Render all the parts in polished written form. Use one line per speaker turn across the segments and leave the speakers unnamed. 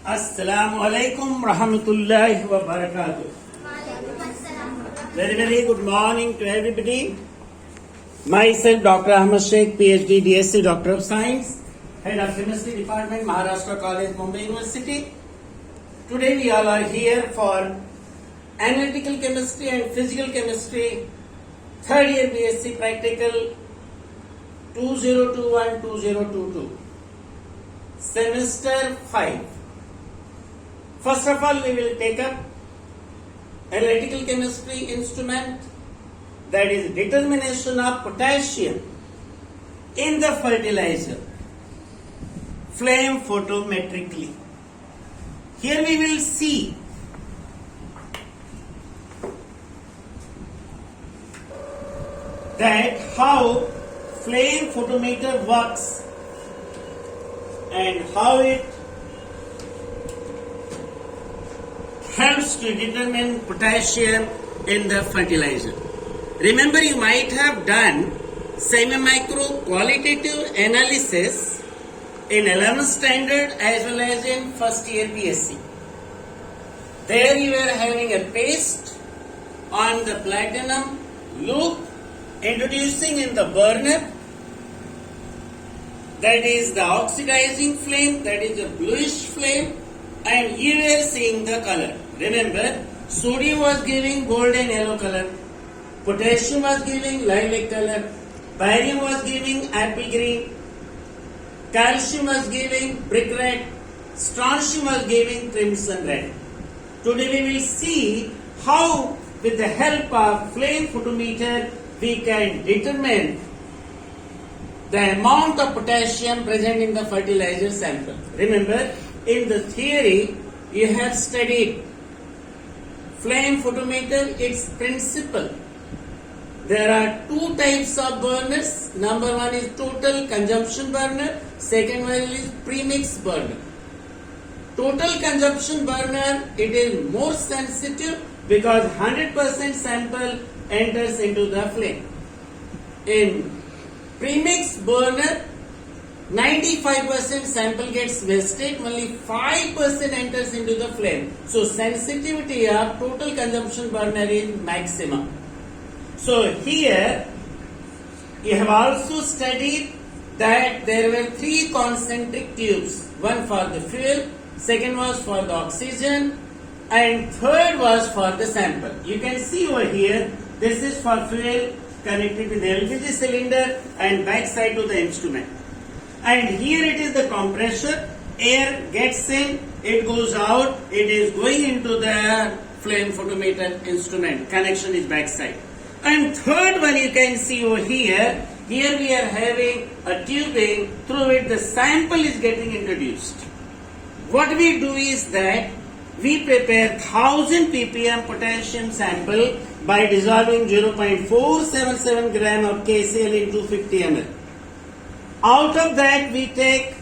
Assalamu alaikum rahmatullahi wa barakatuh. Very good morning to everybody. Myself Dr. Ahmed Sheikh, PhD, DSc, Doctor of Science, Head of Chemistry Department, Maharashtra College, Mumbai University. Today we all are here for Analytical Chemistry and Physical Chemistry, third year BSc Practical 2021-2022, Semester 5. First of all, we will take up analytical chemistry instrument, that is determination of potassium in the fertilizer, flame photometrically. Here we will see that how flame photometer works and how it helps to determine potassium in the fertilizer. Remember, you might have done semi-micro qualitative analysis in 11th standard as well as in first year BSc. There you were having a paste on the platinum loop, introducing in the burner, that is the oxidizing flame, that is the bluish flame, and you were seeing the color. Remember, sodium was giving gold and yellow color, potassium was giving lilac color, barium was giving apple green, calcium was giving brick red, strontium was giving crimson red. Today we will see how, with the help of flame photometer, we can determine the amount of potassium present in the fertilizer sample. Remember, in the theory, you have studied flame photometer, its principle. There are two types of burners. Number one is total consumption burner. Second one is premix burner. Total consumption burner, it is more sensitive because 100% sample enters into the flame. In premix burner, 95% sample gets wasted, only 5% enters into the flame. So sensitivity of total consumption burner is maximum. So here you have also studied that there were three concentric tubes. One for the fuel, second was for the oxygen, and third was for the sample. You can see over here, this is for fuel connected with the LPG cylinder and back side to the instrument. And here it is the compressor, air gets in, it goes out, it is going into the flame photometer instrument, connection is backside. And third one you can see over here, here we are having a tubing through which the sample is getting introduced. What we do is that we prepare 1000 ppm potassium sample by dissolving 0.477 gram of KCl into 50 ml. Out of that we take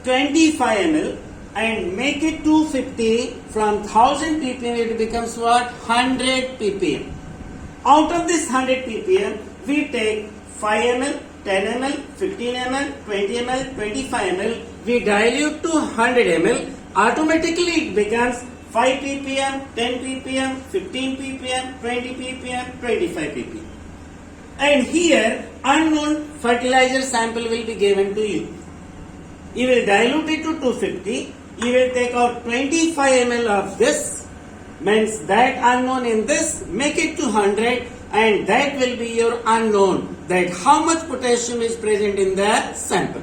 25 ml and make it 250. From 1000 ppm it becomes what? 100 ppm. Out of this 100 ppm we take 5 ml, 10 ml, 15 ml, 20 ml, 25 ml. We dilute to 100 ml. Automatically it becomes 5 ppm, 10 ppm, 15 ppm, 20 ppm, 25 ppm. And here unknown fertilizer sample will be given to you. You will dilute it to 250. You will take out 25 ml of this, means that unknown in this, make it to 100, and that will be your unknown, that how much potassium is present in the sample.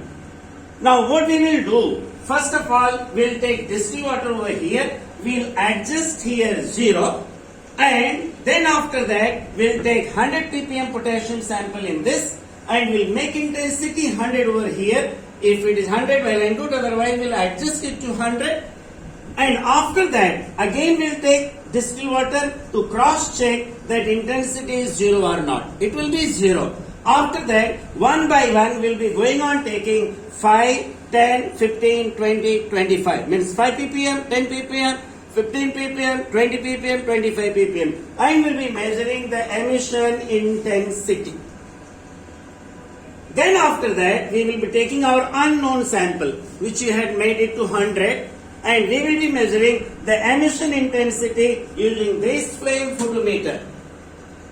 Now what we will do, first of all we will take distilled water over here, we will adjust here 0, and then after that we will take 100 ppm potassium sample in this and we will make intensity 100 over here. If it is 100, well and good, otherwise we will adjust it to 100. And after that again we will take distilled water to cross check that intensity is 0 or not. It will be 0. After that, one by one we will be going on taking 5, 10, 15, 20, 25. Means 5 ppm, 10 ppm, 15 ppm, 20 ppm, 25 ppm. And will be measuring the emission intensity. Then after that, we will be taking our unknown sample, which you had made it to 100, and we will be measuring the emission intensity using this flame photometer.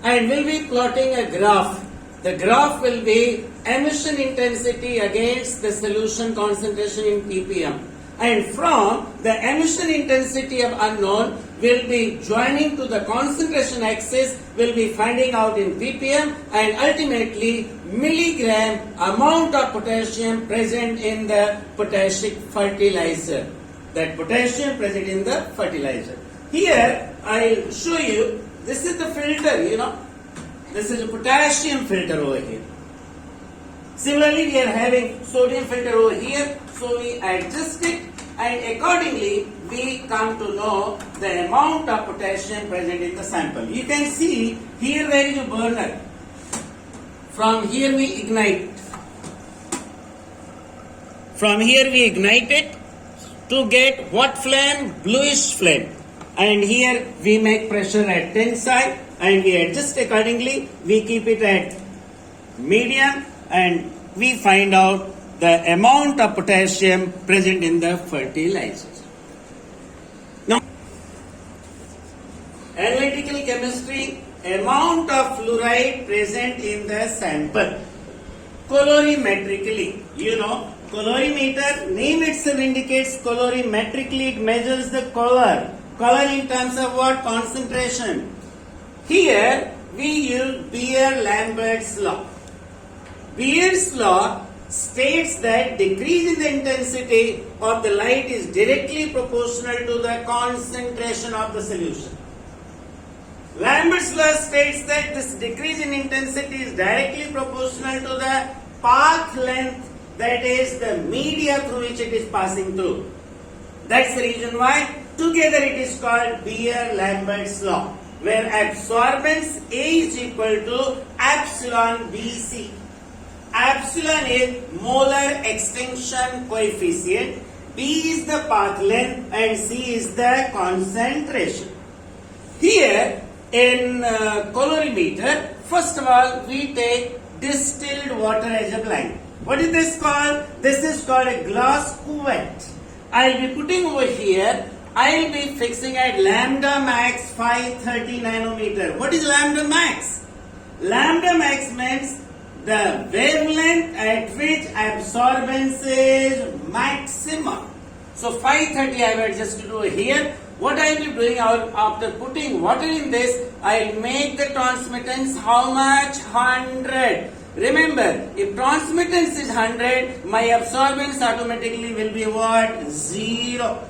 And we'll be plotting a graph. The graph will be emission intensity against the solution concentration in ppm. And from the emission intensity of unknown, we'll be joining to the concentration axis, we'll be finding out in ppm and ultimately milligram amount of potassium present in the potassic fertilizer. That potassium present in the fertilizer. Here I'll show you, this is the filter, this is a potassium filter over here. Similarly, we are having sodium filter over here, so we adjust it and accordingly we come to know the amount of potassium present in the sample. You can see here there is a burner. From here we ignite. From here we ignite it to get what flame? Bluish flame. And here we make pressure at tensile and we adjust accordingly. We keep it at medium and we find out the amount of potassium present in the fertilizers. Now, analytical chemistry, amount of fluoride present in the sample. Colorimetrically, colorimeter, name itself indicates colorimetrically, it measures the color. Color in terms of what? Concentration. Here we use Beer-Lambert's law. Beer's law states that decrease in the intensity of the light is directly proportional to the concentration of the solution. Lambert's law states that this decrease in intensity is directly proportional to the path length, that is the media through which it is passing through. That's the reason why together it is called Beer-Lambert's law, where absorbance A is equal to epsilon BC. Epsilon is molar extinction coefficient, B is the path length and C is the concentration. Here in colorimeter, first of all we take distilled water as a blind. What is this called? This is called a glass cuvette. I will be putting over here, I will be fixing at lambda max 530 nanometer. What is lambda max? Lambda max means the wavelength at which absorbance is maximum. So 530 I have adjusted over here. What I will be doing after putting water in this, I will make the transmittance how much? 100. Remember, if transmittance is 100, my absorbance automatically will be what? 0.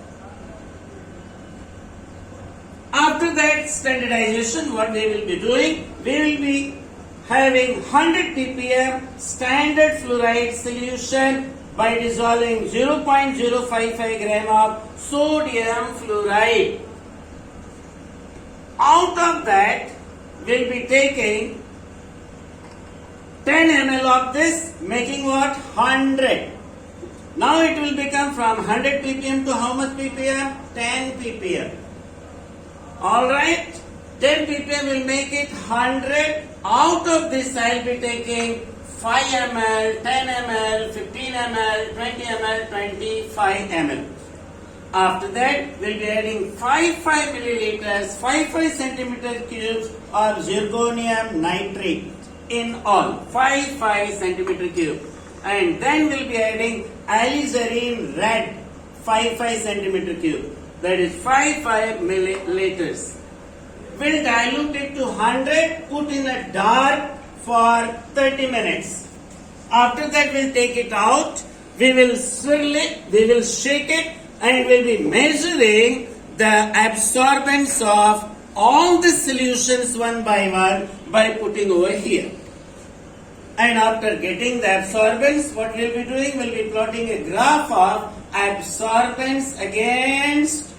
After that standardization, what we will be doing? We will be having 100 ppm standard fluoride solution by dissolving 0.055 gram of sodium fluoride. Out of that, we will be taking 10 ml of this, making what? 100. Now it will become from 100 ppm to how much ppm? 10 ppm. Alright, 10 ppm will make it 100. Out of this I will be taking 5 ml, 10 ml, 15 ml, 20 ml, 25 ml. After that, we will be adding 5 milliliters, 5 centimeter cubes of zirconium nitrate in all, 5 centimeter cube. And then we will be adding alizarin red, 5 centimeter cube. That is 5 milliliters. We will dilute it to 100, put in a dark for 30 minutes. After that, we will take it out, we will swirl it, we will shake it, and we will be measuring the absorbance of all the solutions one by putting over here. And after getting the absorbance, what we will be doing? We will be plotting a graph of absorbance against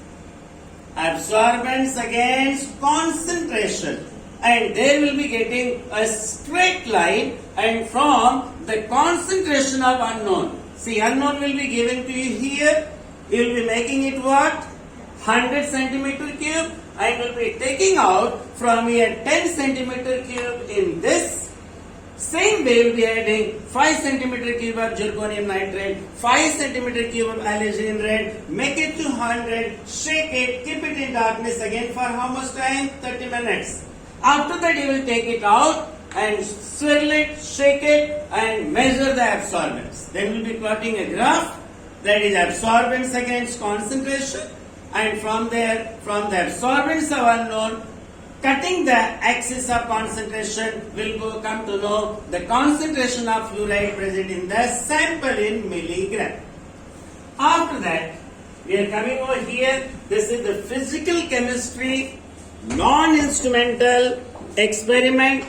concentration. And they will be getting a straight line, and from the concentration of unknown. See, unknown will be given to you here. You will be making it what? 100 centimeter cube, and will be taking out from here 10 centimeter cube in this Same way we'll be adding 5 centimeter cube of zirconium nitrate, 5 centimeter cube of alizarin red, make it to 100, shake it, keep it in darkness again for how much time? 30 minutes. After that you will take it out and swirl it, shake it and measure the absorbance. Then we'll be plotting a graph that is absorbance against concentration, and from there, from the absorbance of unknown, cutting the axis of concentration, will come to know the concentration of fluoride present in the sample in milligram. After that, we are coming over here. This is the physical chemistry non-instrumental experiment,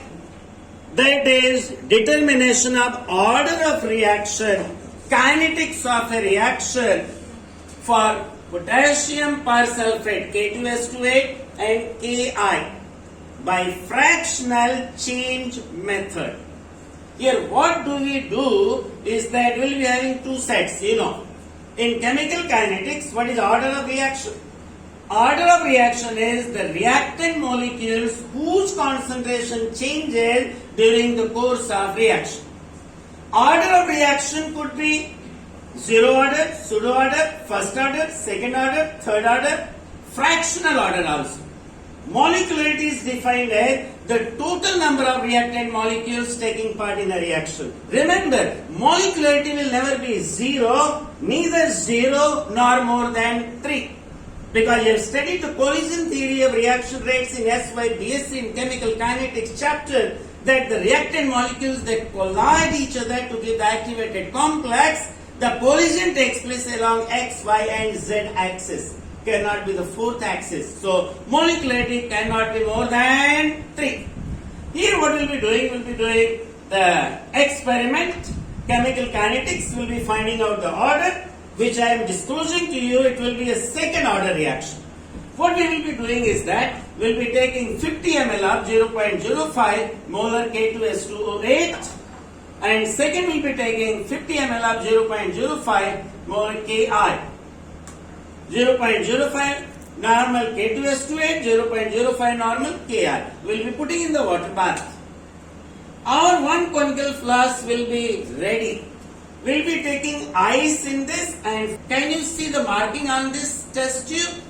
that is determination of order of reaction, kinetics of a reaction for potassium persulfate K2S28 and Ki by fractional change method. Here what do we do is that we'll be having two sets, In chemical kinetics, what is order of reaction? Order of reaction is the reactant molecules whose concentration changes during the course of reaction. Order of reaction could be zero order, pseudo order, first order, second order, third order, fractional order also. Molecularity is defined as the total number of reactant molecules taking part in a reaction. Remember, molecularity will never be zero, neither zero nor more than 3. Because you have studied the collision theory of reaction rates in SY BSc in chemical kinetics chapter, that the reactant molecules that collide each other to give the activated complex, the collision takes place along X, Y and Z axis. Cannot be the fourth axis. So molecularity cannot be more than 3. Here what we'll be doing, the experiment, chemical kinetics, will be finding out the order, which I am disclosing to you. It will be a second order reaction. What we will be doing is that we'll be taking 50 ml of 0.05 molar K2S2O8, and second we'll be taking 50 ml of 0.05 molar Ki. 0.05 normal K2S28, 0.05 normal Ki. We'll be putting in the water bath. Our one conical flask will be ready. We'll be taking ice in this, and can you see the marking on this test tube?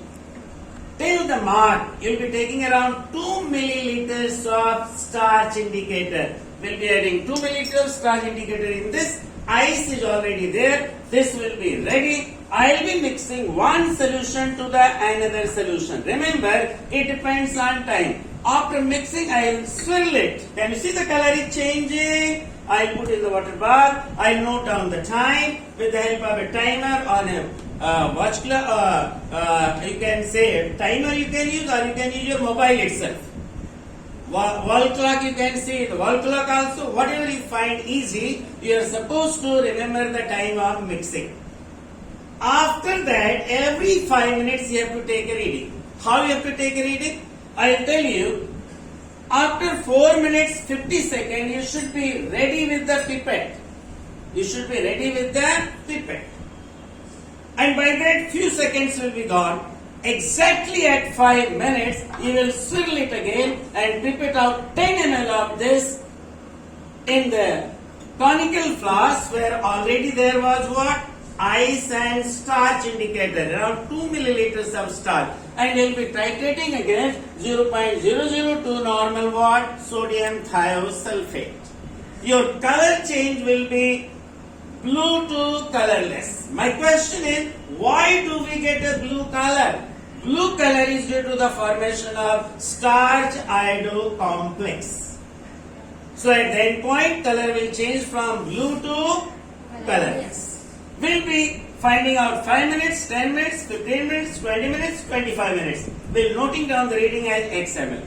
Till the mark, you'll be taking around 2 milliliters of starch indicator. We'll be adding 2 milliliters starch indicator in this. Ice is already there. This will be ready. I'll be mixing one solution to the another solution. Remember, it depends on time. After mixing, I'll swirl it. Can you see the color is changing? I'll put in the water bath. I'll note down the time with the help of a timer on a watch clock. You can say a timer you can use, or you can use your mobile itself. Wall clock you can see, the wall clock also. Whatever you find easy, you are supposed to remember the time of mixing. After that, every 5 minutes you have to take a reading. How you have to take a reading? I'll tell you. After 4 minutes 50 seconds, you should be ready with the pipette. You should be ready with the pipette. And by that, few seconds will be gone. Exactly at 5 minutes, you will swirl it again and pipette out 10 ml of this in the conical flask, where already there was what? Ice and starch indicator, around 2 milliliters of starch, and you will be titrating against 0.002 normal what? Sodium thiosulfate. Your color change will be blue to colorless. My question is, why do we get a blue color? Blue color is due to the formation of starch iodo complex. So at that point, color will change from blue to colorless. We'll be finding out 5 minutes, 10 minutes, 15 minutes, 20 minutes, 25 minutes. We'll noting down the reading as XML.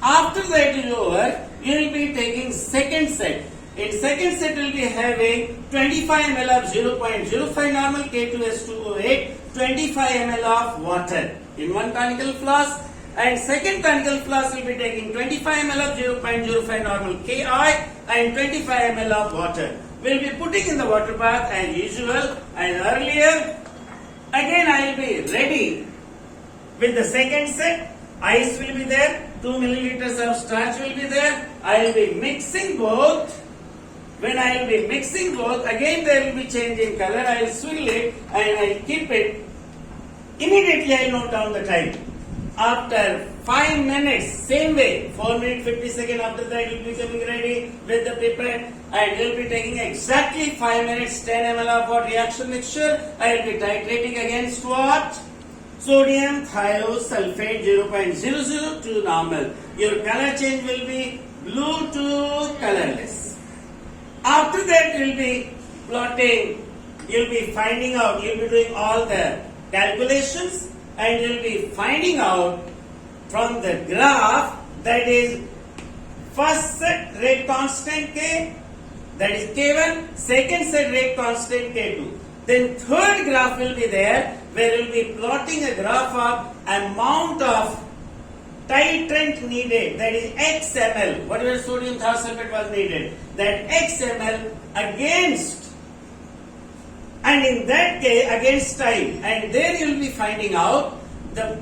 After that is over, you will be taking second set. In second set, we'll be having 25 ml of 0.05 normal K2S2O8, 25 ml of water in one conical flask, and second conical flask will be taking 25 ml of 0.05 normal Ki and 25 ml of water. We'll be putting in the water bath as usual as earlier. Again, I will be ready with the second set. Ice will be there, 2 milliliters of starch will be there. I will be mixing both When I will be mixing both, again there will be change in color. I will swirl it and I will keep it. Immediately I will note down the time. After 5 minutes, same way, 4 minutes 50 seconds after that you will be coming ready with the pipette and you will be taking exactly 5 minutes 10 ml of what reaction mixture. I will be titrating against what? Sodium thiosulfate 0.00 to normal. Your color change will be blue to colorless. After that you will be plotting, you will be finding out, you will be doing all the calculations and you will be finding out from the graph that is first set rate constant K, that is K1, second set rate constant K2. Then third graph will be there where you will be plotting a graph of amount of titrant needed, that is XML, whatever sodium thiosulfate was needed, that XML against, and in that case against time, and there you will be finding out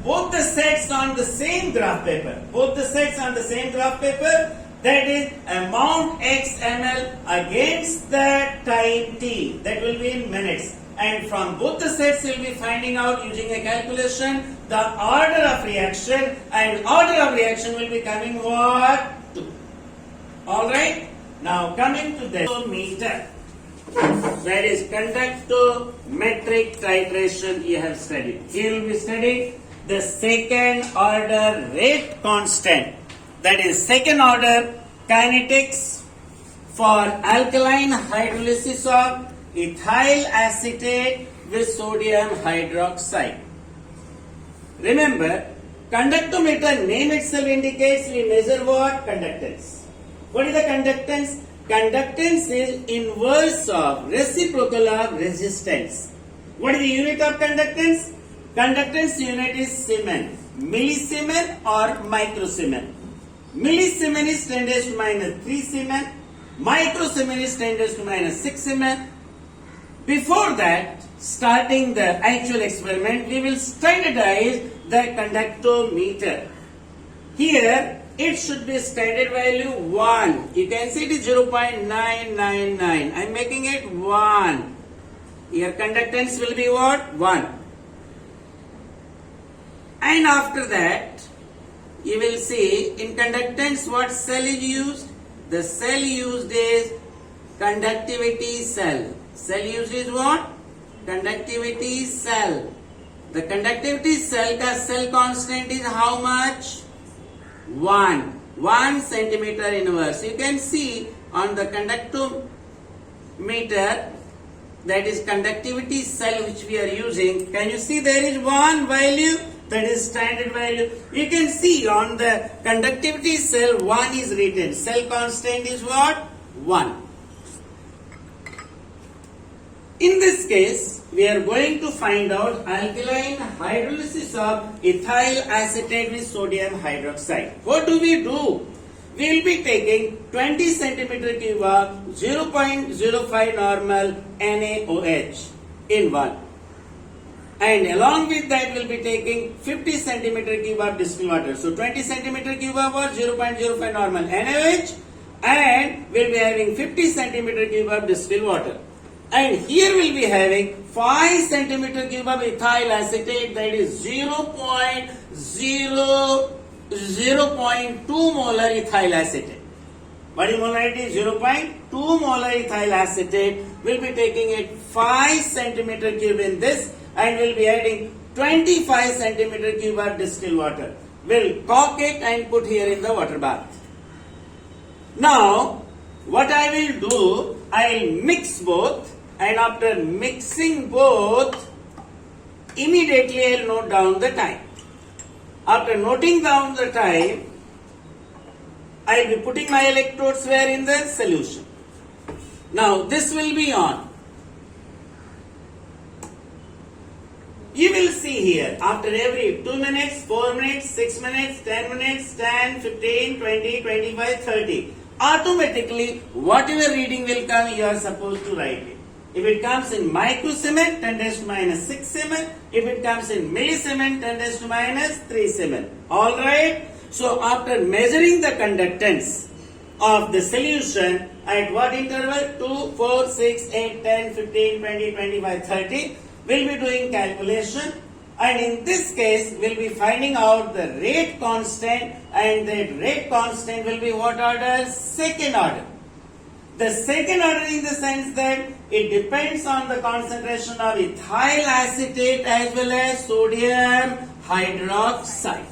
both the sets on the same graph paper, that is amount XML against the time T, that will be in minutes. And from both the sets you will be finding out using a calculation the order of reaction, and order of reaction will be coming what? 2. Alright? Now coming to the meter, that is conductometric titration you have studied. Here we will be studying the second order rate constant, that is second order kinetics for alkaline hydrolysis of ethyl acetate with sodium hydroxide. Remember, conductometer name itself indicates we measure what? Conductance. What is the conductance? Conductance is inverse of reciprocal of resistance. What is the unit of conductance? Conductance unit is Siemens. Millisiemen or microsiemen. Millisiemen is 10 raised to minus 3 Siemens. Microsiemen is 10 raised to minus 6 Siemens. Before that, starting the actual experiment, we will standardize the conductometer. Here, it should be standard value 1. You can see it is 0.999. I am making it 1. Here conductance will be what? 1. And after that, you will see in conductance what cell is used. The cell used is conductivity cell. Cell used is what? Conductivity cell. The conductivity cell ka cell constant is how much? 1 centimeter inverse. You can see on the conductometer, that is conductivity cell which we are using. Can you see there is one value? That is standard value. You can see on the conductivity cell 1 is written. Cell constant is what? 1. In this case, we are going to find out alkaline hydrolysis of ethyl acetate with sodium hydroxide. What do? We will be taking 20 centimeter cube of 0.05 normal NaOH in 1. And along with that, we will be taking 50 centimeter cube of distilled water. So 20 centimeter cube of what? 0.05 normal NaOH, and we will be having 50 centimeter cube of distilled water. And here we will be having 5 centimeter cube of ethyl acetate, that is 0.2 molar ethyl acetate. What is molarity? 0.2 molar ethyl acetate. We will be taking it 5 centimeter cube in this, and we will be adding 25 centimeter cube of distilled water. We will cork it and put here in the water bath. Now, what I will do, I will mix both. And after mixing both, immediately I will note down the time. After noting down the time, I will be putting my electrodes where? In the solution. Now this will be on. You will see here, after every 2 minutes, 4 minutes, 6 minutes, 10 minutes, 10, 15, 20, 25, 30. Automatically, whatever reading will come, you are supposed to write it. If it comes in microsiemen, 10 raised to minus 6 Siemens. If it comes in millisiemen, 10 raised to minus 3 Siemens. Alright? So after measuring the conductance of the solution, at what interval? 2, 4, 6, 8, 10, 15, 20, 25, 30. We'll be doing calculation, and in this case we'll be finding out the rate constant, and the rate constant will be what order? Second order. The second order in the sense that it depends on the concentration of ethyl acetate as well as sodium hydroxide.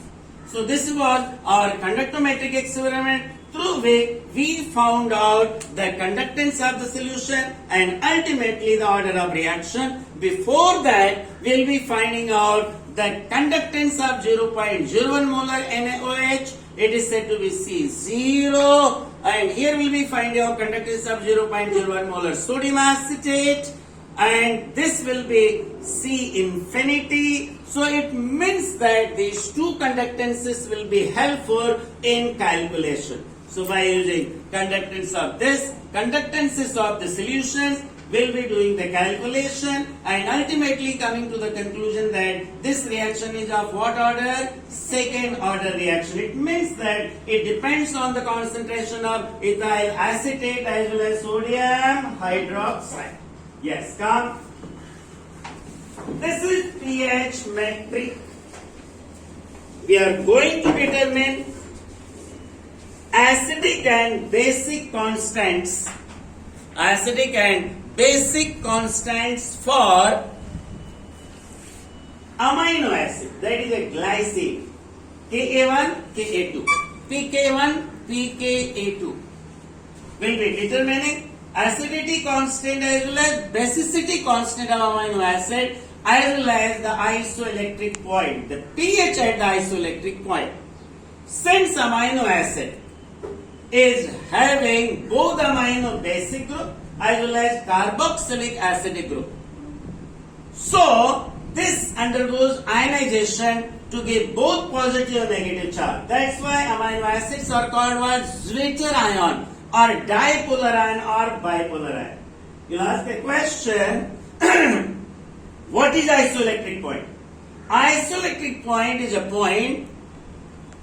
So this is what our conductometric experiment, through which we found out the conductance of the solution and ultimately the order of reaction. Before that, we'll be finding out the conductance of 0.01 molar NaOH. It is said to be C0, and here we'll be finding out conductance of 0.01 molar sodium acetate, and this will be C infinity. So it means that these two conductances will be helpful in calculation. So by using conductances of the solutions, we'll be doing the calculation and ultimately coming to the conclusion that this reaction is of what order? Second order reaction. It means that it depends on the concentration of ethyl acetate as well as sodium hydroxide. Yes, come. This is pH metric. We are going to determine acidic and basic constants. Acidic and basic constants for amino acid, that is a glycine, Ka1, Ka2, pK1, pKa2. We'll be determining acidity constant as well as basicity constant of amino acid as well as the isoelectric point, the pH at the isoelectric point. Since amino acid is having both amino basic group as well as carboxylic acidic group, so this undergoes ionization to give both positive and negative charge. That's why amino acids are called what? Zwitter ion or dipolar ion or bipolar ion. You ask a question, what is isoelectric point? Isoelectric point is a point,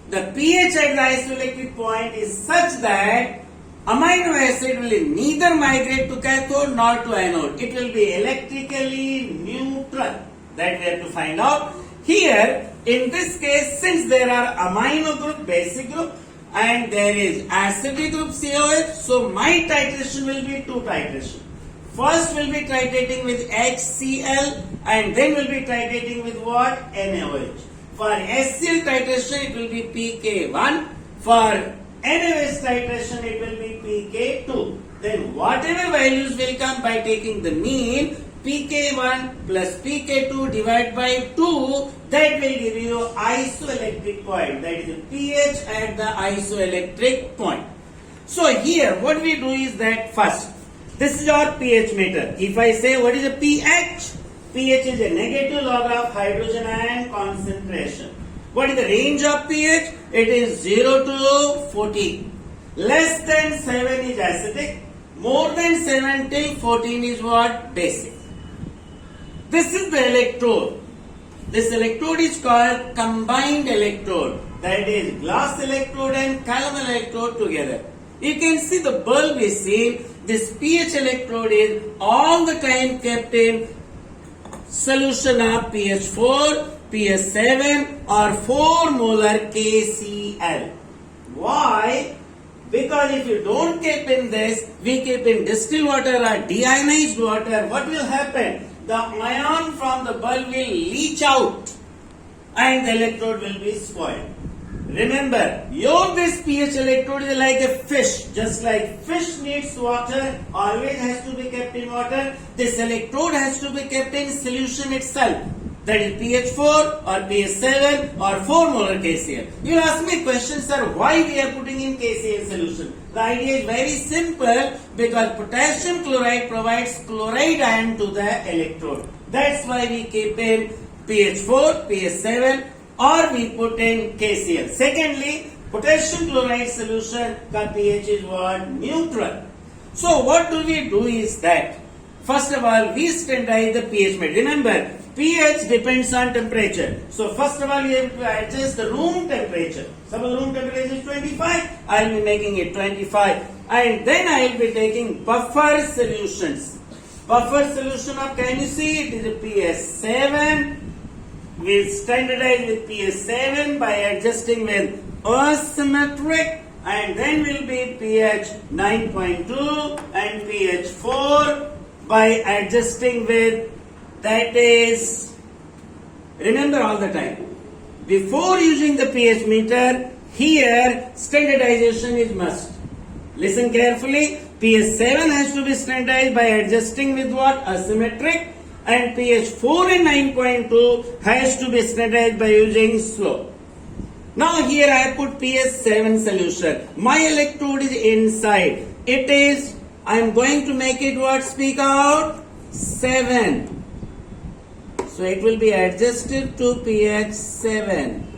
the pH at the isoelectric point is such that amino acid will neither migrate to cathode nor to anode. It will be electrically neutral. That we have to find out. Here, in this case, since there are amino group, basic group, and there is acidic group COH, so my titration will be two titration. First we'll be titrating with HCl and then we'll be titrating with what? NaOH. For HCl titration it will be pK1. For NaOH titration it will be pK2. Then whatever values will come by taking the mean, pK1 plus pK2 divided by 2, that will give you isoelectric point. That is the pH at the isoelectric point. So here what we do is that first, this is our pH meter. If I say what is a pH? pH is a negative log of hydrogen ion concentration. What is the range of pH? It is 0 to 14. Less than 7 is acidic. More than 7 till 14 is what? Basic. This is the electrode. This electrode is called combined electrode. That is glass electrode and calomel electrode together. You can see the bulb is seen. This pH electrode is all the time kept in solution of pH 4, pH 7 or 4 molar KCl. Why? Because if you don't keep in this, we keep in distilled water or deionized water, what will happen? The ion from the bulb will leach out and the electrode will be spoiled. Remember, this pH electrode is like a fish. Just like fish needs water, always has to be kept in water. This electrode has to be kept in solution itself. That is pH 4 or pH 7 or 4 molar KCl. You ask me a question, sir, why we are putting in KCl solution? The idea is very simple, because potassium chloride provides chloride ion to the electrode. That's why we keep in pH 4, pH 7 or we put in KCl. Secondly, potassium chloride solution ka pH is what? Neutral. So what do we do is that, first of all, we standardize the pH meter. Remember, pH depends on temperature. So first of all, we have to adjust the room temperature. Suppose room temperature is 25, I will be making it 25. And then I will be taking buffer solutions. Buffer solution of, can you see it is a PS7. We standardize with PS7 by adjusting with asymmetric, and then will be pH 9.2 and pH 4 by adjusting with, that is, remember all the time, before using the pH meter, here standardization is must. Listen carefully, pH 7 has to be standardized by adjusting with what? Asymmetric, and pH 4 and 9.2 has to be standardized by using slope. Now here I have put pH 7 solution. My electrode is inside. It is, I am going to make it what? Speak out. 7. So it will be adjusted to pH 7.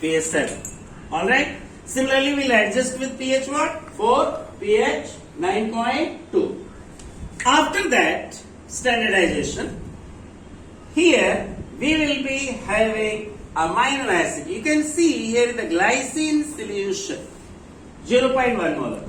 pH 7. Alright. Similarly, we will adjust with pH what? 4, pH 9.2. After that, standardization. Here, we will be having amino acid. You can see here the glycine solution. 0.1 molar.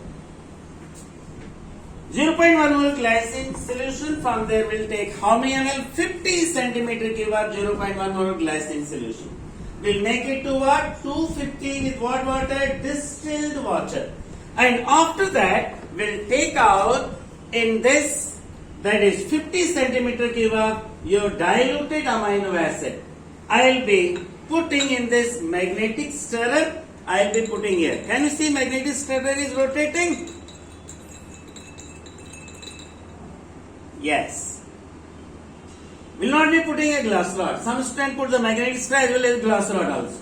0.1 molar glycine solution. From there, we will take how many ml? 50 centimeter cube of 0.1 molar glycine solution. We'll make it to what? 250 with what water? Distilled water. And after that, we'll take out in this, that is 50 centimeter cube of your diluted amino acid. I'll be putting in this magnetic stirrer. I'll be putting here. Can you see magnetic stirrer is rotating? Yes. Will not be putting a glass rod. Some students put the magnetic stirrer as well as glass rod also.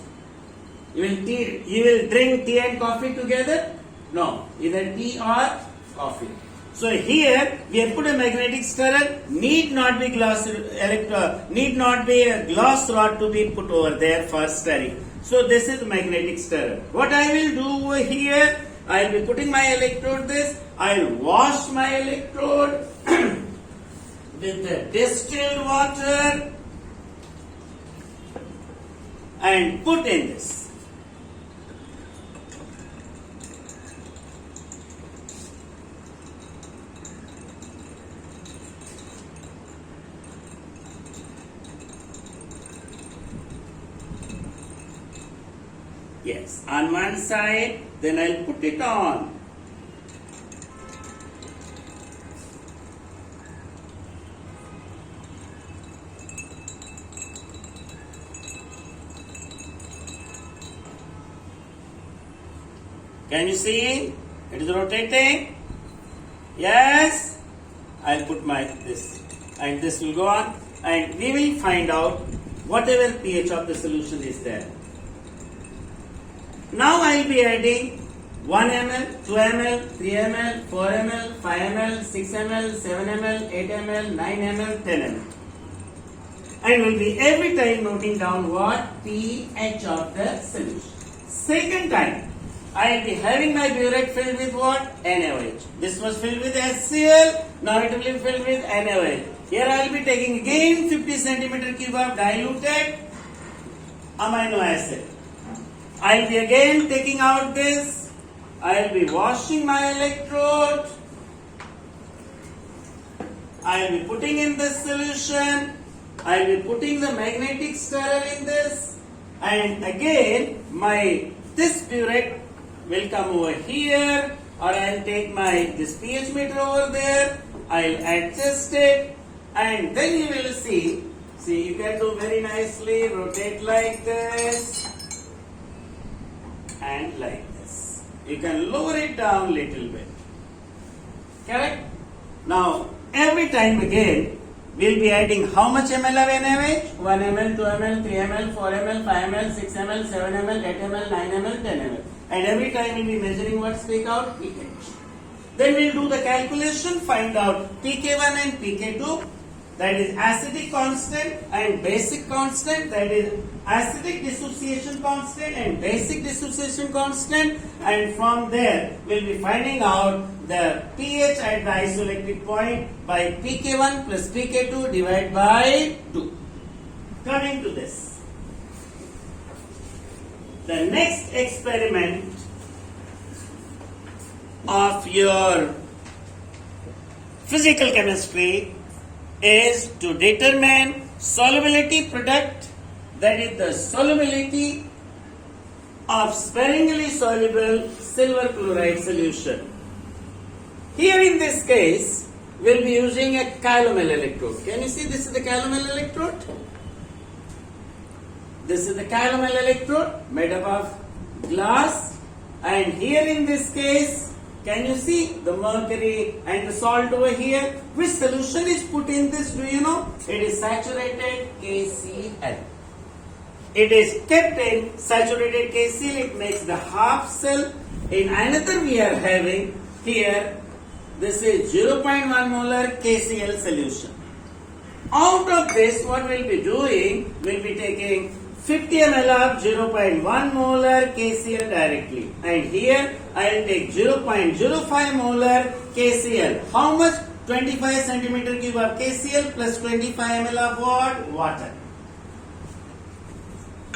You will drink tea and coffee together? No, either tea or coffee. So here we have put a magnetic stirrer. Need not be a glass rod to be put over there for stirring. So this is magnetic stirrer. What I will do over here, I will be putting my electrode this. I will wash my electrode with the distilled water and put in this. Yes, on one side, then I'll put it on. Can you see? It is rotating. Yes. I'll put my this, and this will go on, and we will find out whatever pH of the solution is there. Now I will be adding 1 ml, 2 ml, 3 ml, 4 ml, 5 ml, 6 ml, 7 ml, 8 ml, 9 ml, 10 ml. And will be every time noting down what pH of the solution. Second time, I will be having my burette filled with what? NaOH. This was filled with HCl, now it will be filled with NaOH. Here I will be taking again 50 centimeter cube of diluted amino acid. I will be again taking out this. I will be washing my electrode. I will be putting in this solution. I will be putting the magnetic stirrer in this. And again, this burette will come over here, or I will take this pH meter over there. I will adjust it, and then you will see. See, you can do very nicely. Rotate like this and like this. You can lower it down little bit. Correct? Now, every time again, we will be adding how much ml of NaOH? 1 ml, 2 ml, 3 ml, 4 ml, 5 ml, 6 ml, 7 ml, 8 ml, 9 ml, 10 ml. And every time we will be measuring what? Speak out pH. Then we will do the calculation, find out pK1 and pK2. that is acidic constant and basic constant, that is acidic dissociation constant and basic dissociation constant, and from there we'll be finding out the pH at the isoelectric point by pK1 plus pK2 divided by 2. Coming to this, the next experiment of your physical chemistry is to determine solubility product, that is the solubility of sparingly soluble silver chloride solution. Here in this case, we'll be using a calomel electrode. Can you see this is the calomel electrode? This is the calomel electrode made up of glass, and here in this case, can you see the mercury and the salt over here? Which solution is put in this? Do you know? It is saturated KCl. It is kept in saturated KCl. It makes the half cell. In another we are having here, this is 0.1 molar KCl solution. Out of this, what we'll be doing, we'll be taking 50 ml of 0.1 molar KCl directly, and here I will take 0.05 molar KCl. How much? 25 centimeter cube of KCl plus 25 ml of what? Water.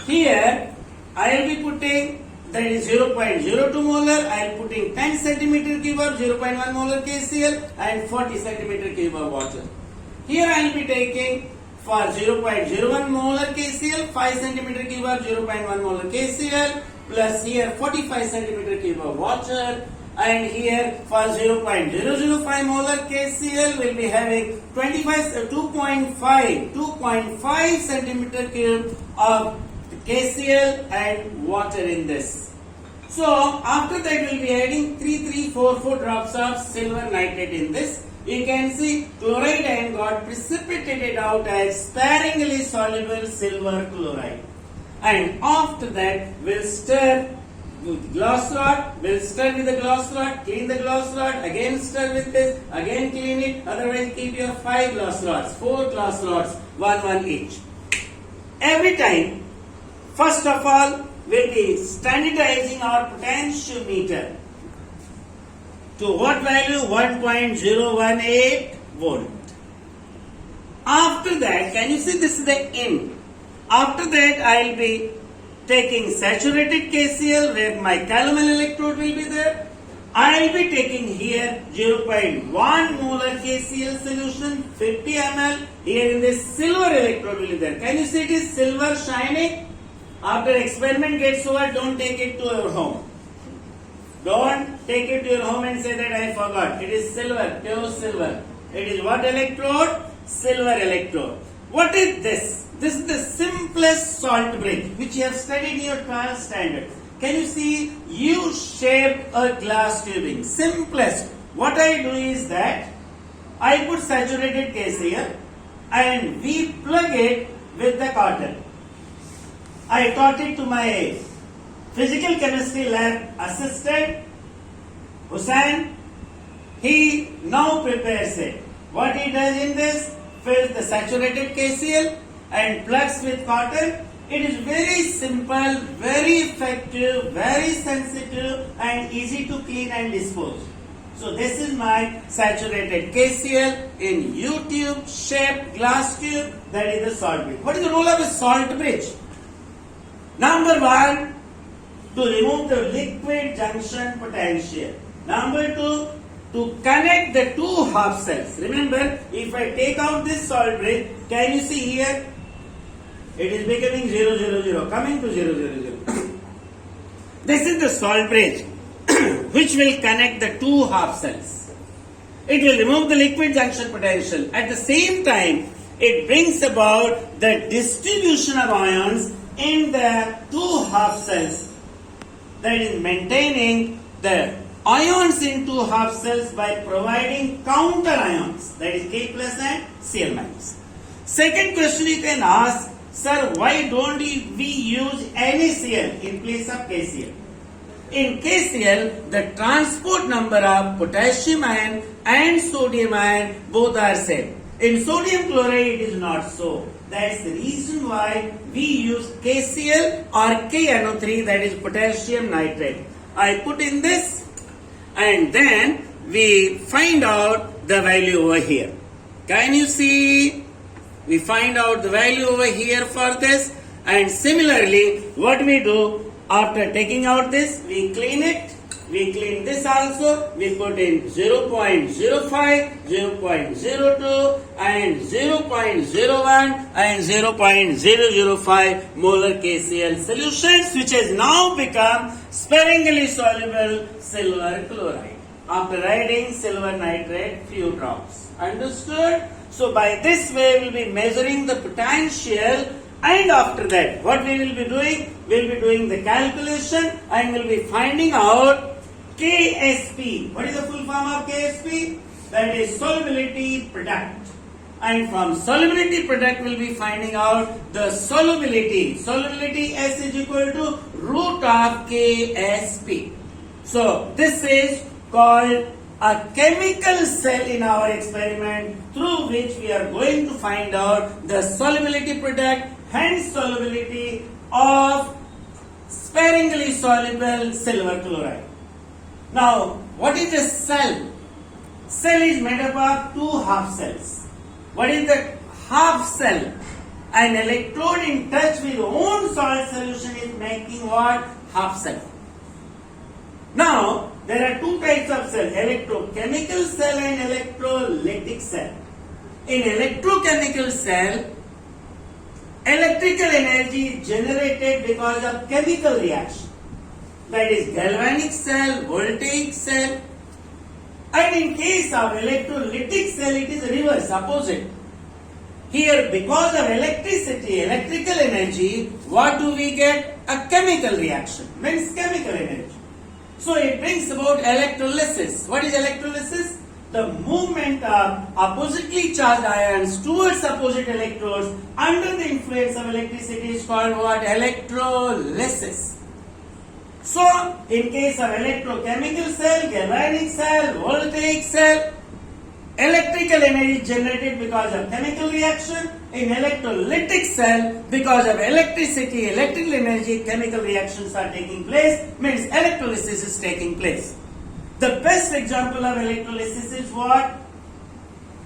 Here I will be putting, that is 0.02 molar, I am putting 10 centimeter cube of 0.1 molar KCl and 40 centimeter cube of water. Here I will be taking for 0.01 molar KCl, 5 centimeter cube of 0.1 molar KCl, plus here 45 centimeter cube of water, and here for 0.005 molar KCl we'll be having 2.5 centimeter cube of KCl and water in this. So after that we'll be adding 3344 drops of silver nitrate in this. You can see chloride ion got precipitated out as sparingly soluble silver chloride. And after that, we'll stir with glass rod, we'll stir with the glass rod, clean the glass rod, again stir with this, again clean it, otherwise keep your 5 glass rods, 4 glass rods, one each. Every time, first of all, we'll be standardizing our potentiometer to what value? 1.018 volt. After that, can you see this is the in? After that, I will be taking saturated KCl where my calomel electrode will be there. I will be taking here 0.1 molar KCl solution, 50 ml. Here in this silver electrode will be there. Can you see it is silver shining? After experiment gets over, don't take it to your home. Don't take it to your home and say that I forgot. It is silver, pure silver. It is what electrode? Silver electrode. What is this? This is the simplest salt bridge which you have studied in your 12th standard. Can you see U-shaped a glass tubing? Simplest. What I do is that I put saturated KCl and we plug it with the cotton. I taught it to my physical chemistry lab assistant, Hussain. He now prepares it. What he does in this, fills the saturated KCl and plugs with cotton. It is very simple, very effective, very sensitive and easy to clean and dispose. So this is my saturated KCl in U-tube shaped glass tube, that is the salt bridge. What is the role of a salt bridge? Number 1, to remove the liquid junction potential. Number 2, to connect the two half cells. Remember, if I take out this salt bridge, can you see here? It is becoming 0, 0, 0, coming to 0, 0, 0. This is the salt bridge which will connect the two half cells. It will remove the liquid junction potential. At the same time, it brings about the distribution of ions in the two half cells. That is maintaining the ions in two half cells by providing counter ions, that is K plus and Cl minus. Second question you can ask, sir, why don't we use NaCl in place of KCl? In KCl, the transport number of potassium ion and sodium ion both are same. In sodium chloride, it is not so. That's the reason why we use KCl or KNO3, that is potassium nitrate. I put in this and then we find out the value over here. Can you see? We find out the value over here for this, and similarly what we do after taking out this, we clean it. We clean this also, we put in 0.05, 0.02 and 0.01 and 0.005 molar KCl solutions, which has now become sparingly soluble silver chloride after adding silver nitrate few drops. Understood? So by this way we will be measuring the potential, and after that what we will be doing? We will be doing the calculation and we will be finding out KSP. What is the full form of KSP? That is solubility product. And from solubility product we will be finding out the solubility. Solubility S is equal to root of KSP. So this is called a chemical cell in our experiment, through which we are going to find out the solubility product, hence solubility of sparingly soluble silver chloride. Now, what is a cell? Cell is made up of two half cells. What is the half cell? An electrode in touch with own salt solution is making what? Half cell. Now, there are two types of cell, electrochemical cell and electrolytic cell. In electrochemical cell, electrical energy is generated because of chemical reaction. That is galvanic cell, voltaic cell. And in case of electrolytic cell, it is reverse, opposite. Here, because of electricity, electrical energy, what do we get? A chemical reaction, means chemical energy. So it brings about electrolysis. What is electrolysis? The movement of oppositely charged ions towards opposite electrodes under the influence of electricity is called what? Electrolysis. So, in case of electrochemical cell, galvanic cell, voltaic cell, electrical energy is generated because of chemical reaction. In electrolytic cell, because of electricity, electrical energy, chemical reactions are taking place, means electrolysis is taking place. The best example of electrolysis is what?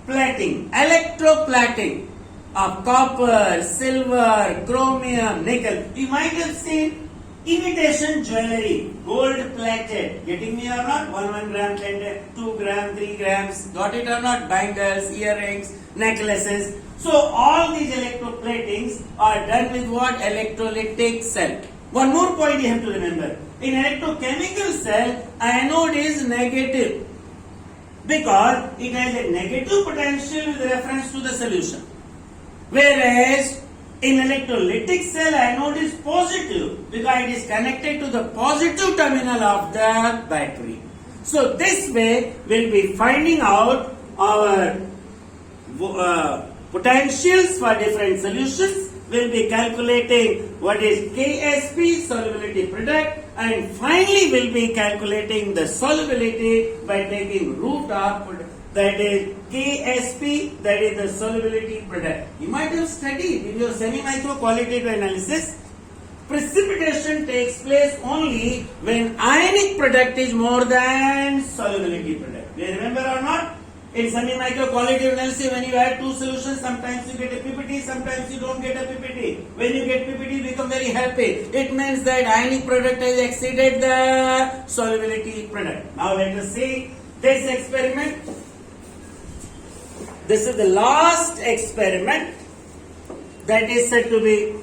Plating, electroplating of copper, silver, chromium, nickel. You might have seen imitation jewelry, gold plated. Getting me or not? 1 gram, 2 gram, 3 grams. Got it or not? Bangles, earrings, necklaces. So all these electroplatings are done with what? Electrolytic cell. One more point you have to remember. In electrochemical cell, anode is negative because it has a negative potential with reference to the solution. Whereas in electrolytic cell, anode is positive because it is connected to the positive terminal of the battery. So this way we will be finding out our potentials for different solutions. We will be calculating what is KSP, solubility product, and finally we will be calculating the solubility by taking root of, that is KSP, that is the solubility product. You might have studied in your semi-micro qualitative analysis, precipitation takes place only when ionic product is more than solubility product. Do you remember or not? In semi-micro qualitative analysis, when you add two solutions, sometimes you get a PPT, sometimes you don't get a PPT. When you get PPT, you become very happy. It means that ionic product has exceeded the solubility product. Now let us see this experiment. This is the last experiment that is said to be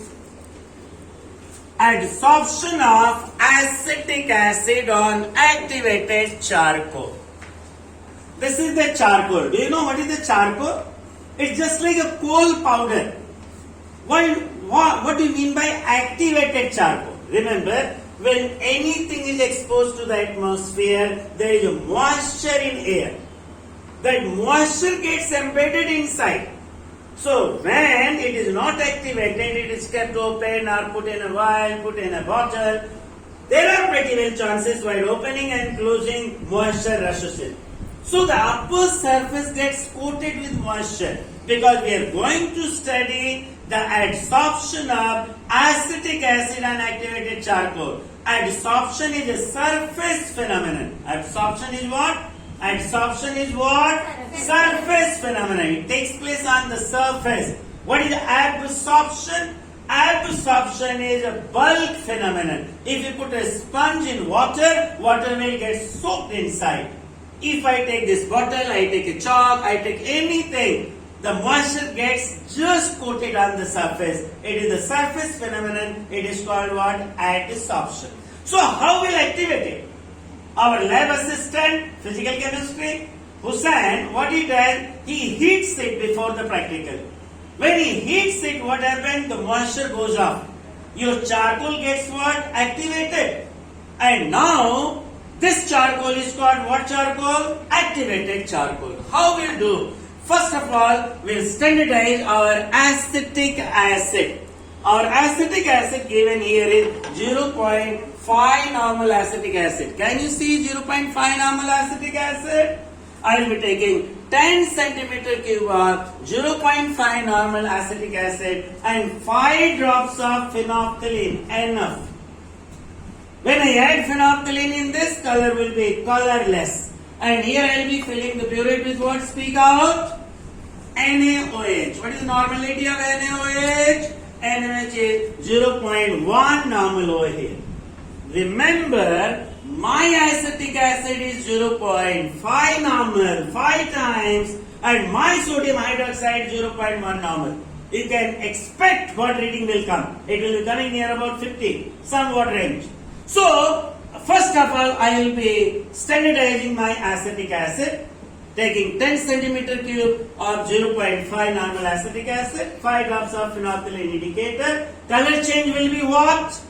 adsorption of acetic acid on activated charcoal. This is the charcoal. Do you know what is the charcoal? It's just like a coal powder. What do you mean by activated charcoal? Remember, when anything is exposed to the atmosphere, there is a moisture in air. That moisture gets embedded inside. So when it is not activated, it is kept open or put in a vial, put in a bottle. There are pretty well chances while opening and closing moisture rushes in. So the upper surface gets coated with moisture. because we are going to study the adsorption of acetic acid on activated charcoal. Adsorption is a surface phenomenon. Adsorption is what? Adsorption is what? Surface phenomenon. It takes place on the surface. What is absorption? Absorption is a bulk phenomenon. If you put a sponge in water, water will get soaked inside. If I take this bottle, I take a chalk, I take anything, the moisture gets just coated on the surface. It is the surface phenomenon. It is called what? Adsorption. So how will activate it? Our lab assistant, physical chemistry, Hussain, what he does, he heats it before the practical. When he heats it, what happens? The moisture goes off. Your charcoal gets what? Activated. And now, this charcoal is called what charcoal? Activated charcoal. How we'll do? First of all, we'll standardize our acetic acid. Our acetic acid given here is 0.5 normal acetic acid. Can you see 0.5 normal acetic acid? I will be taking 10 centimeter cube of 0.5 normal acetic acid and 5 drops of phenolphthalein, enough. When I add phenolphthalein in this, color will be colorless. And here I will be filling the burette with what? Speak out. NaOH. What is the normality of NaOH? NaOH is 0.1 normal over here. Remember, my acetic acid is 0.5 normal, 5 times, and my sodium hydroxide 0.1 normal. You can expect what reading will come. It will be coming near about 50, somewhat range. So, first of all, I will be standardizing my acetic acid, taking 10 centimeter cube of 0.5 normal acetic acid, 5 drops of phenolphthalein indicator. Color change will be what?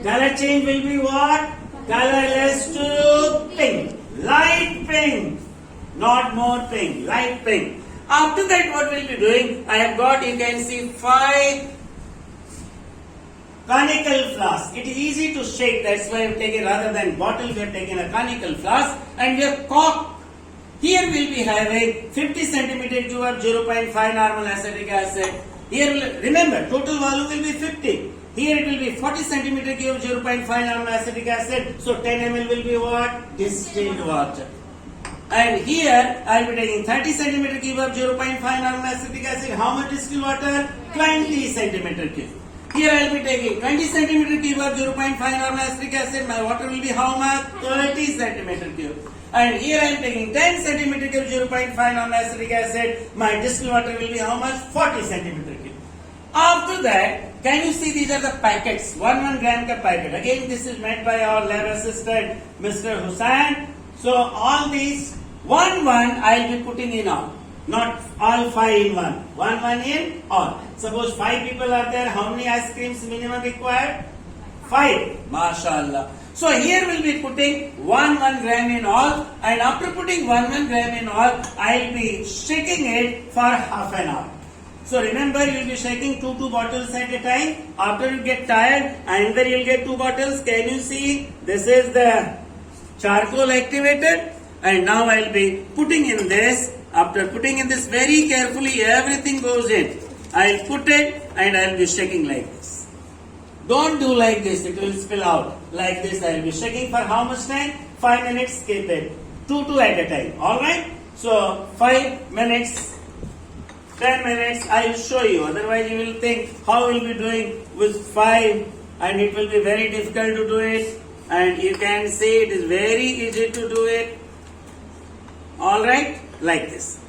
Color change will be what? Colorless to pink. Light pink. Not more pink. Light pink. After that, what we'll be doing? I have got, you can see, 5 conical flask. It is easy to shake. That's why I've taken, rather than bottle, we have taken a conical flask and we have cork. Here we'll be having 50 centimeter cube of 0.5 normal acetic acid. Here, remember, total volume will be 50. Here it will be 40 centimeter cube of 0.5 normal acetic acid. So 10 ml will be what? Distilled water. And here I will be taking 30 centimeter cube of 0.5 normal acetic acid. How much distilled water? 20 centimeter cube. Here I will be taking 20 centimeter cube of 0.5 normal acetic acid. My water will be how much? 30 centimeter cube. And here I am taking 10 centimeter cube 0.5 normal acetic acid. My distilled water will be how much? 40 centimeter cube. After that, can you see these are the packets? 1 gram ka packet. Again, this is made by our lab assistant, Mr. Hussain. So all these 1 I will be putting in all. Not all 5 in 1. 1 in all. Suppose 5 people are there. How many ice creams minimum required? 5. MashaAllah. So here we'll be putting 1 gram in all, and after putting 1 gram in all, I'll be shaking it for half an hour. So remember, you'll be shaking 2 bottles at a time. After you get tired, and then you'll get 2 bottles. Can you see? This is the charcoal activated, and now I'll be putting in this. After putting in this very carefully, everything goes in. I'll put it and I'll be shaking like this. Don't do like this, it will spill out. Like this, I will be shaking for how much time? 5 minutes, keep it. 2 at a time. Alright? So, 5 minutes, 10 minutes, I will show you. Otherwise, you will think how we will be doing with 5, and it will be very difficult to do it. And you can see it is very easy to do it. Alright? Like this.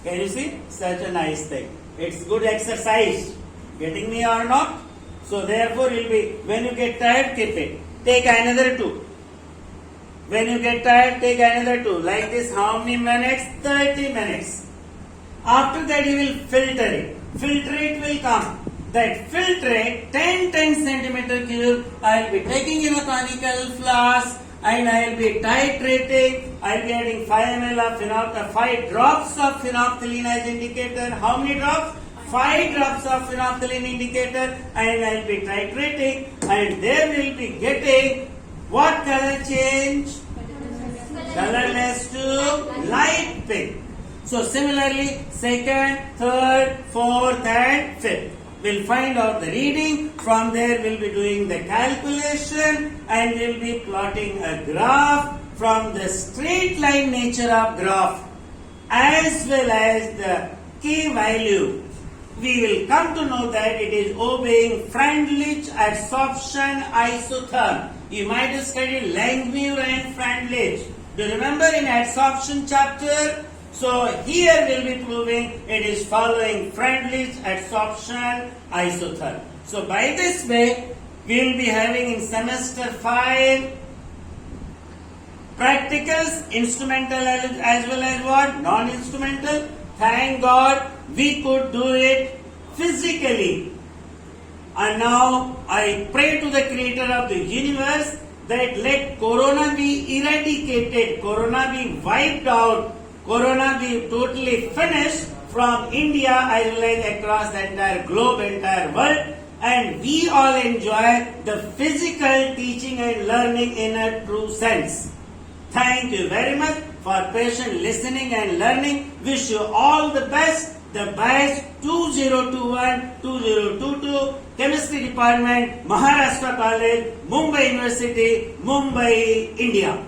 Can you see? Such a nice thing. It's good exercise. Getting me or not? So therefore you'll be, when you get tired, keep it. Take another 2. When you get tired, take another 2. Like this, how many minutes? 30 minutes. After that you will filter it. Filtrate will come. That filtrate, 10 centimeter cube, I will be taking in a conical flask and I will be titrating. I will be adding 5 ml of 5 drops of phenolphthalein as indicator. How many drops? 5 drops of phenolphthalein indicator, and I will be titrating, and there will be getting what color change? Colorless to light pink. So similarly, second, third, fourth and fifth. We'll find out the reading. From there we'll be doing the calculation and we'll be plotting a graph from the straight line nature of graph as well as the k value. We will come to know that it is obeying Freundlich adsorption isotherm. You might have studied Langmuir and Freundlich. Do you remember in adsorption chapter? So here we'll be proving it is following Freundlich adsorption isotherm. So by this way, we'll be having in semester 5 practicals, instrumental as well as what? Non-instrumental. Thank God we could do it physically. And now I pray to the creator of the universe that let corona be eradicated, corona be wiped out, corona be totally finished from India as well as across the entire globe, entire world, and we all enjoy the physical teaching and learning in a true sense. Thank you very much for patient listening and learning. Wish you all the best. The batch 2021-2022 Chemistry Department, Maharashtra College, Mumbai University, Mumbai, India.